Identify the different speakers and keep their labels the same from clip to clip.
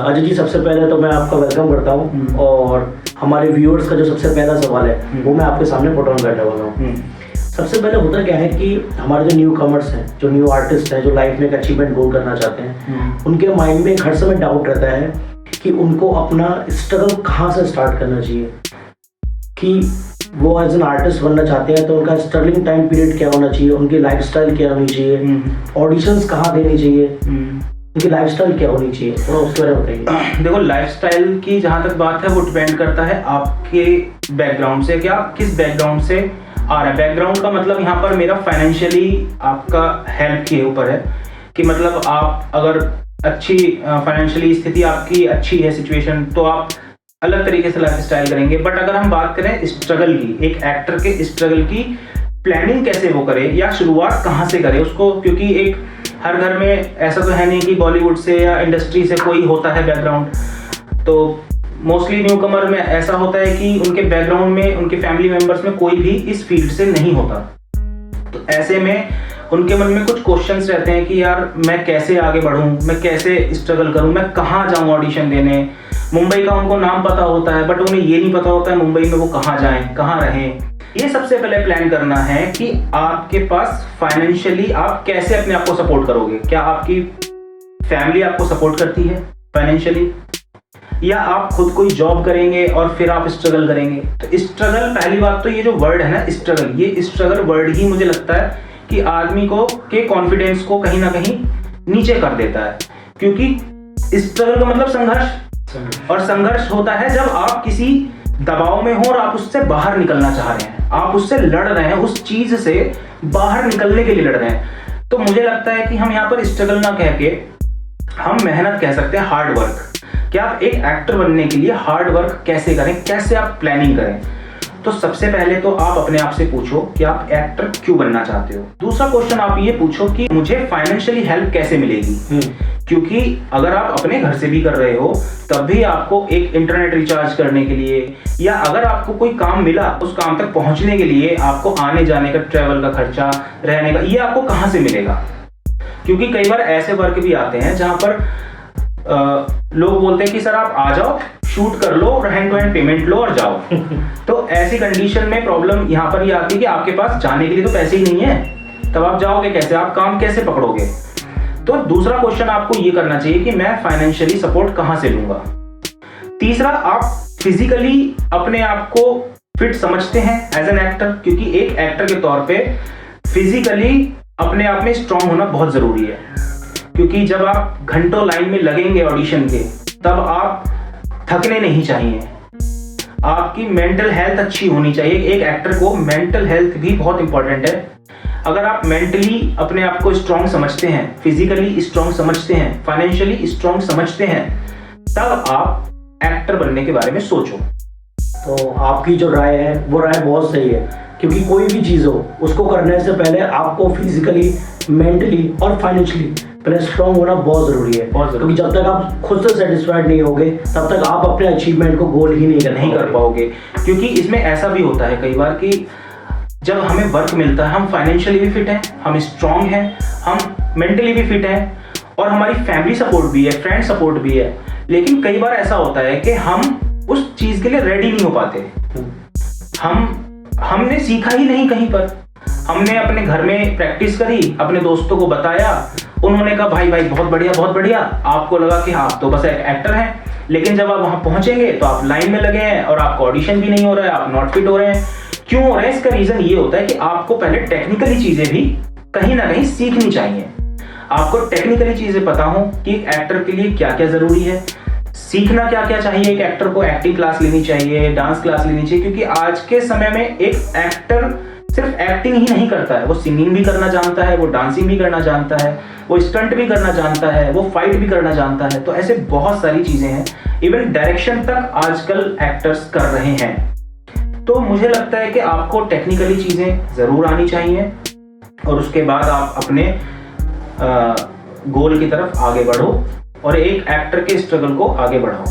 Speaker 1: अजय जी, सबसे पहले तो मैं आपका वेलकम करता हूँ और हमारे व्यूअर्स का जो सबसे पहला सवाल है वो मैं आपके सामने पुट ऑन करने वाला हूँ। सबसे पहले होता क्या है कि हमारे जो न्यू कमर्स हैं, जो न्यू आर्टिस्ट हैं, जो लाइफ में एक अचीवमेंट गोल करना चाहते हैं, उनके माइंड में हर समय डाउट रहता है कि उनको अपना स्ट्रगल कहाँ से स्टार्ट करना चाहिए। कि वो एज एन आर्टिस्ट बनना चाहते हैं तो उनका स्ट्रगलिंग टाइम पीरियड क्या होना चाहिए, उनकी लाइफस्टाइल क्या होनी चाहिए, ऑडिशंस कहाँ देनी चाहिए, उनकी लाइफस्टाइल क्या होनी चाहिए, थोड़ा उसके बारे में बताइए।
Speaker 2: देखो, लाइफस्टाइल की जहाँ तक बात है वो डिपेंड करता है आपके बैकग्राउंड से, कि आप किस बैकग्राउंड से आ रहे हैं। बैकग्राउंड का मतलब यहाँ पर मेरा फाइनेंशियली आपका हेल्प के ऊपर है, कि मतलब आप अगर अच्छी फाइनेंशियली स्थिति आपकी अच्छी है, सिचुएशन, तो आप अलग तरीके से लाइफ स्टाइल करेंगे। बट अगर हम बात करें स्ट्रगल की, एक एक्टर के स्ट्रगल की प्लानिंग कैसे वो करे या शुरुआत कहाँ से करे उसको, क्योंकि एक हर घर में ऐसा तो है नहीं कि बॉलीवुड से या इंडस्ट्री से कोई होता है बैकग्राउंड। तो मोस्टली न्यू कमर में ऐसा होता है कि उनके बैकग्राउंड में, उनके फैमिली मेंबर्स में कोई भी इस फील्ड से नहीं होता। तो ऐसे में उनके मन में कुछ क्वेश्चंस रहते हैं कि यार मैं कैसे आगे बढ़ूं, मैं कैसे स्ट्रगल करूं, मैं कहाँ जाऊं ऑडिशन देने। मुंबई का उनको नाम पता होता है बट उन्हें ये नहीं पता होता है मुंबई में वो कहाँ जाएं, कहाँ रहें। ये सबसे पहले प्लान करना है कि आपके पास फाइनेंशियली आप कैसे अपने आप को सपोर्ट करोगे। क्या आपकी फैमिली आपको सपोर्ट करती है फाइनेंशियली, या आप खुद कोई जॉब करेंगे और फिर आप स्ट्रगल करेंगे। तो स्ट्रगल, पहली बात तो ये जो वर्ड है ना स्ट्रगल, ये स्ट्रगल वर्ड ही मुझे लगता है कि आदमी को के कॉन्फिडेंस को कहीं ना कहीं नीचे कर देता है। क्योंकि स्ट्रगल का मतलब संघर्ष, और संघर्ष होता है जब आप किसी दबाव में हो और आप उससे बाहर निकलना चाह रहे हैं, आप उससे लड़ रहे हैं, उस चीज से बाहर निकलने के लिए लड़ रहे हैं। तो मुझे लगता है कि हम यहाँ पर स्ट्रगल ना कह के हम मेहनत कह सकते हैं, हार्ड वर्क। कि आप एक एक्टर बनने के लिए हार्ड वर्क कैसे करें, कैसे आप प्लानिंग करें। तो सबसे पहले तो आप अपने आप से पूछो कि आप एक्टर क्यों बनना चाहते हो। दूसरा क्वेश्चन आप ये पूछो कि मुझे फाइनेंशियली हेल्प कैसे मिलेगी। क्योंकि अगर आप अपने घर से भी कर रहे हो तब भी आपको एक इंटरनेट रिचार्ज करने के लिए, या अगर आपको कोई काम मिला उस काम तक पहुंचने के लिए आपको आने जाने का, ट्रैवल का खर्चा, रहने का, ये आपको कहाँ से मिलेगा। क्योंकि कई बार ऐसे वर्क भी आते हैं जहां पर लोग बोलते हैं कि सर आप आ जाओ, शूट कर लो, हैंड टू हैंड पेमेंट लो और जाओ। तो ऐसी कंडीशन में प्रॉब्लम यहाँ पर ये आती है कि आपके पास जाने के लिए तो पैसे ही नहीं है, तब आप जाओगे कैसे, आप काम कैसे पकड़ोगे। तो दूसरा क्वेश्चन आपको ये करना चाहिए कि मैं फाइनेंशियली सपोर्ट कहाँ से लूंगा। तीसरा, आप फिजिकली अपने आप को फिट समझते हैं एज एन एक्टर, क्योंकि एक एक्टर के तौर पे फिजिकली अपने आप में स्ट्रांग होना बहुत जरूरी है। क्योंकि जब आप घंटों लाइन में लगेंगे ऑडिशन के, तब आप थकने नहीं चाहिए। आपकी मेंटल हेल्थ अच्छी होनी चाहिए। एक एक्टर को मेंटल हेल्थ भी बहुत इंपॉर्टेंट है। अगर आप मेंटली अपने आप को स्ट्रांग समझते हैं, फिजिकली स्ट्रांग समझते हैं, फाइनेंशियली स्ट्रांग समझते हैं, तब आप एक्टर बनने के बारे में सोचो।
Speaker 1: तो आपकी जो राय है वो राय बहुत सही है, क्योंकि कोई भी चीज़ हो उसको करने से पहले आपको फिजिकली, मेंटली और फाइनेंशियली पहले स्ट्रांग होना बहुत ज़रूरी है। क्योंकि जब तक आप खुद से सेटिस्फाइड नहीं होगे तब तक आप अपने अचीवमेंट को गोल ही नहीं कर पाओगे।
Speaker 2: क्योंकि इसमें ऐसा भी होता है कई बार कि जब हमें वर्क मिलता है, हम फाइनेंशियली भी फिट हैं, हम स्ट्रांग हैं, हम मेंटली भी फिट हैं और हमारी फैमिली सपोर्ट भी है, फ्रेंड सपोर्ट भी है। लेकिन कई बार ऐसा होता है कि हम उस चीज़ के लिए रेडी नहीं हो पाते। हमने सीखा ही नहीं कहीं पर, हमने अपने घर में प्रैक्टिस करी, अपने दोस्तों को बताया, उन्होंने कहा भाई बहुत बढ़िया बहुत बढ़िया, आपको लगा कि आप तो बस एक एक्टर हैं। लेकिन जब आप वहां पहुंचेंगे तो आप लाइन में लगे हैं और आपको ऑडिशन भी नहीं हो रहा है, आप नॉट फिट हो रहे हैं। क्यों हो रहा है? इसका रीजन ये होता है कि आपको पहले टेक्निकली चीजें भी कहीं ना कहीं सीखनी चाहिए। आपको टेक्निकली चीजें पता हो कि एक एक्टर के लिए क्या क्या जरूरी है, सीखना क्या क्या चाहिए। एक एक्टर को एक्टिंग क्लास लेनी चाहिए, डांस क्लास लेनी चाहिए, क्योंकि आज के समय में एक एक्टर सिर्फ एक्टिंग ही नहीं करता है, वो सिंगिंग भी करना जानता है, वो डांसिंग भी करना जानता है, वो स्टंट भी करना जानता है, वो फाइट भी करना जानता है। तो ऐसे बहुत सारी चीजें हैं, इवन डायरेक्शन तक आजकल एक्टर्स कर रहे हैं। तो मुझे लगता है कि आपको टेक्निकली चीजें जरूर आनी चाहिए और उसके बाद आप अपने गोल की तरफ आगे बढ़ो और एक एक्टर के स्ट्रगल को आगे बढ़ाओ।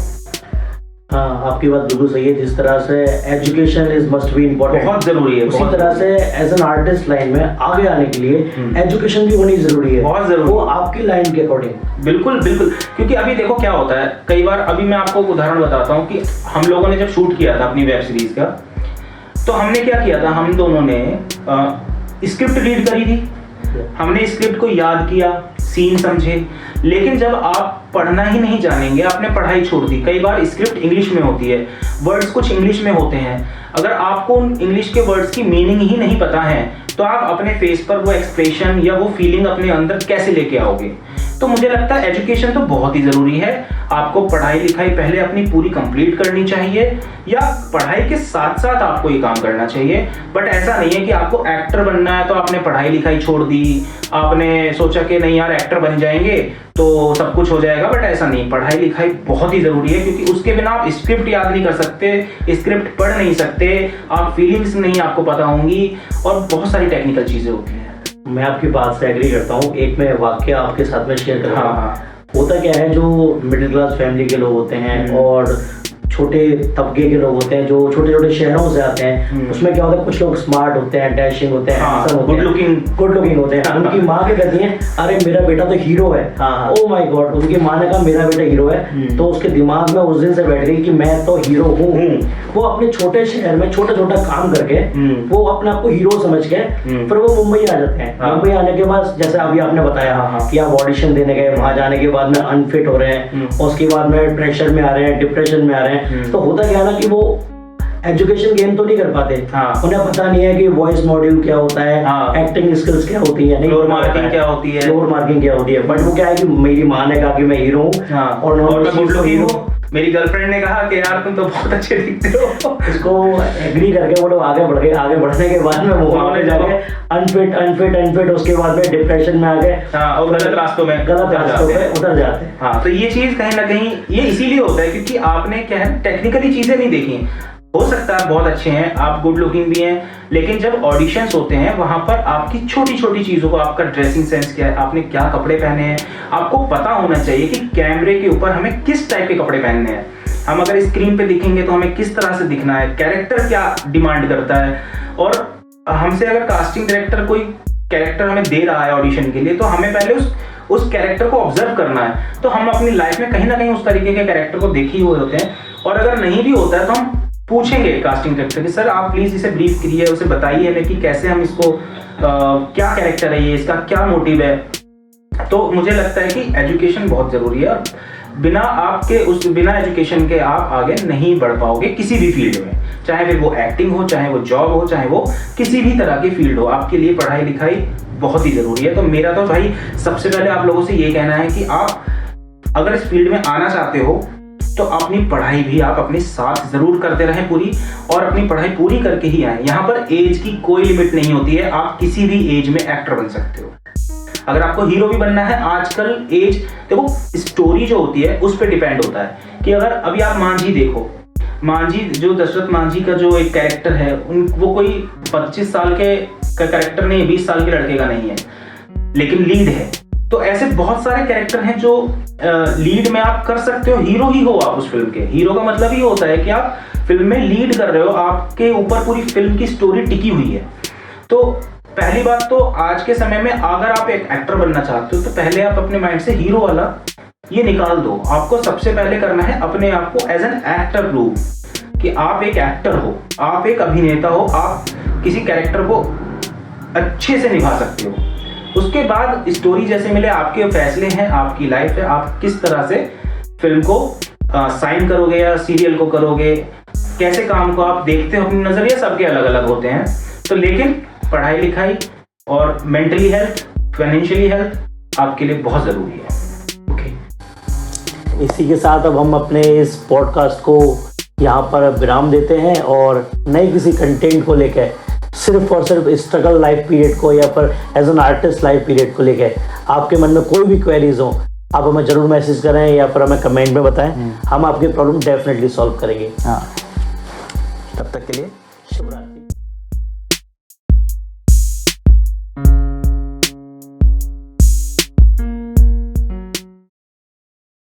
Speaker 1: हाँ, आपकी बात बिल्कुल सही है। जिस तरह से education is must be important,
Speaker 2: बहुत जरूरी है,
Speaker 1: उसी तरह से एज एन आर्टिस्ट लाइन में आगे आने के लिए एजुकेशन भी होनी जरूरी है,
Speaker 2: बहुत जरूरी,
Speaker 1: वो आपकी लाइन के अकॉर्डिंग।
Speaker 2: बिल्कुल बिल्कुल, क्योंकि अभी देखो क्या होता है, कई बार अभी मैं आपको एक उदाहरण बताता हूँ कि हम लोगों ने जब शूट किया था अपनी वेब सीरीज का, तो हमने क्या किया था, हम दोनों ने स्क्रिप्ट रीड करी थी, हमने स्क्रिप्ट को याद किया, सीन समझे, लेकिन जब आप पढ़ना ही नहीं जानेंगे, आपने पढ़ाई छोड़ दी। कई बार स्क्रिप्ट इंग्लिश में होती है, वर्ड्स कुछ इंग्लिश में होते हैं, अगर आपको उन इंग्लिश के वर्ड्स की मीनिंग ही नहीं पता है तो आप अपने फेस पर वो एक्सप्रेशन या वो फीलिंग अपने अंदर कैसे लेके आओगे। तो मुझे लगता है एजुकेशन तो बहुत ही जरूरी है। आपको पढ़ाई लिखाई पहले अपनी पूरी कंप्लीट करनी चाहिए, या पढ़ाई के साथ साथ आपको ये काम करना चाहिए, बट ऐसा नहीं है कि आपको एक्टर बनना है तो आपने पढ़ाई लिखाई छोड़ दी, आपने सोचा कि नहीं यार एक्टर बन जाएंगे तो सब कुछ हो जाएगा, बट ऐसा नहीं। पढ़ाई लिखाई बहुत ही जरूरी है, क्योंकि उसके बिना आप स्क्रिप्ट याद नहीं कर सकते, स्क्रिप्ट पढ़ नहीं सकते, आप फीलिंग्स नहीं आपको पता होंगी, और बहुत सारी टेक्निकल चीजें होती हैं।
Speaker 1: मैं आपकी बात से एग्री करता हूँ। एक मैं वाक्य आपके साथ में शेयर कर रहा हूँ।
Speaker 2: हाँ।
Speaker 1: होता क्या है, जो मिडिल क्लास फैमिली के लोग होते हैं और छोटे तबके के लोग होते हैं, जो छोटे छोटे शहरों से आते हैं, उसमें क्या होता है, कुछ लोग स्मार्ट होते हैं, डैशिंग होते हैं,
Speaker 2: गुड लुकिंग
Speaker 1: होते हैं। उनकी माँ क्या कहती है, अरे मेरा बेटा तो हीरो है, ओ माय गॉड, उनकी माँ ने कहा मेरा बेटा हीरो है, तो उसके दिमाग में उस दिन से बैठ गई कि मैं तो हीरो हूँ। वो अपने छोटे शहर में छोटा छोटा काम करके वो अपने आप को हीरो समझ के फिर वो मुंबई आ जाते हैं। मुंबई आने के बाद जैसे अभी आपने बताया कि आप ऑडिशन देने गए, वहां जाने के बाद में अनफिट हो रहे हैं, उसके बाद में प्रेशर में आ रहे हैं, डिप्रेशन में आ रहे हैं, तो होता क्या है ना कि वो एजुकेशन गेन तो नहीं कर पाते। उन्हें पता नहीं है कि वॉइस मॉड्यूल क्या होता है, एक्टिंग स्किल्स क्या होती है,
Speaker 2: फ्लोर मार्किंग क्या होती है,
Speaker 1: बट वो क्या है कि मेरी माँ ने कहा कि मैं हीरो हूँ और
Speaker 2: मैं गुड लुकिंग हूँ, मेरी गर्लफ्रेंड ने कहा कि यार तुम तो बहुत अच्छे दिखते हो।
Speaker 1: इसको एग्री करके वो लोग आगे बढ़ गए। आगे बढ़ने के बाद में वो वहां जाके अनफिट, उसके बाद में डिप्रेशन में आ गए
Speaker 2: और गलत रास्तों पे
Speaker 1: उतर जाते हैं।
Speaker 2: हाँ, तो ये चीज कहीं ना कहीं ये इसीलिए होता है क्योंकि आपने क्या है टेक्निकली चीजें नहीं देखी। हो सकता है बहुत अच्छे हैं, आप गुड लुकिंग भी हैं, लेकिन जब ऑडिशंस होते हैं वहां पर आपकी छोटी छोटी चीजों को, आपका ड्रेसिंग सेंस क्या है, आपने क्या कपड़े पहने हैं, आपको पता होना चाहिए कि कैमरे के ऊपर हमें किस टाइप के कपड़े पहनने हैं। हम अगर स्क्रीन पे दिखेंगे तो हमें किस तरह से दिखना है, कैरेक्टर क्या डिमांड करता है, और हमसे अगर कास्टिंग डायरेक्टर कोई कैरेक्टर हमें दे रहा है ऑडिशन के लिए, तो हमें पहले उस कैरेक्टर को ऑब्जर्व करना है। तो हम अपनी लाइफ में कहीं ना कहीं उस तरीके के कैरेक्टर को देखे हुए होते हैं, और अगर नहीं भी होता है तो हम पूछेंगे कास्टिंग डायरेक्टर कि सर आप प्लीज इसे ब्रीफ कीजिए, उसे बताइए हमें कि कैसे हम इसको क्या कैरेक्टर है ये, इसका क्या मोटिव है। तो मुझे लगता है कि एजुकेशन बहुत जरूरी है, और बिना एजुकेशन के आप आगे नहीं बढ़ पाओगे किसी भी फील्ड में, चाहे फिर वो एक्टिंग हो, चाहे वो जॉब हो, चाहे वो किसी भी तरह की फील्ड हो, आपके लिए पढ़ाई लिखाई बहुत ही जरूरी है। तो मेरा तो भाई सबसे पहले आप लोगों से ये कहना है कि आप अगर इस फील्ड में आना चाहते हो तो अपनी पढ़ाई भी आप अपने साथ जरूर करते रहें पूरी, और अपनी पढ़ाई पूरी करके ही आए। यहाँ पर एज की कोई लिमिट नहीं होती है, आप किसी भी एज में एक्टर बन सकते हो। अगर आपको हीरो भी बनना है, आजकल एज देखो, स्टोरी जो होती है उस पर डिपेंड होता है कि अगर अभी आप मांझी देखो, मांझी जो दशरथ मांझी का जो एक कैरेक्टर है, वो कोई 25 साल के कैरेक्टर नहीं, 20 साल के लड़के का नहीं है, लेकिन लीड है। तो ऐसे बहुत सारे कैरेक्टर हैं जो लीड में आप कर सकते हो, हीरो ही हो आप उस फिल्म के। हीरो का मतलब ये होता है कि आप फिल्म में लीड कर रहे हो, आपके ऊपर पूरी फिल्म की स्टोरी टिकी हुई है। तो पहली बात तो आज के समय में अगर आप एक एक्टर बनना चाहते हो तो पहले आप अपने माइंड से हीरो वाला ये निकाल दो। आपको सबसे पहले करना है अपने आप को एज एन एक्टर प्रूव कि आप एक एक्टर हो, आप एक अभिनेता हो, आप किसी कैरेक्टर को अच्छे से निभा सकते हो। उसके बाद स्टोरी जैसे मिले, आपके फैसले हैं, आपकी लाइफ है, आप किस तरह से फिल्म को साइन करोगे या सीरियल को करोगे, कैसे काम को आप देखते हो, अपने नजरिए सबके अलग अलग होते हैं। तो लेकिन पढ़ाई लिखाई और मेंटली हेल्थ, फाइनेंशियली हेल्थ आपके लिए बहुत जरूरी है।
Speaker 1: ओके, इसी के साथ अब हम अपने इस पॉडकास्ट को यहाँ पर विराम देते हैं, और नए किसी कंटेंट को लेकर सिर्फ और सिर्फ स्ट्रगल लाइफ पीरियड को या फिर as an artist life period को लेकर आपके मन में कोई भी क्वेरीज हो, आप हमें जरूर मैसेज करें या फिर हमें कमेंट में बताएं। हम आपकी प्रॉब्लम डेफिनेटली सॉल्व करेंगे।
Speaker 2: हाँ, तब तक के लिए
Speaker 1: शुभ रात्रि।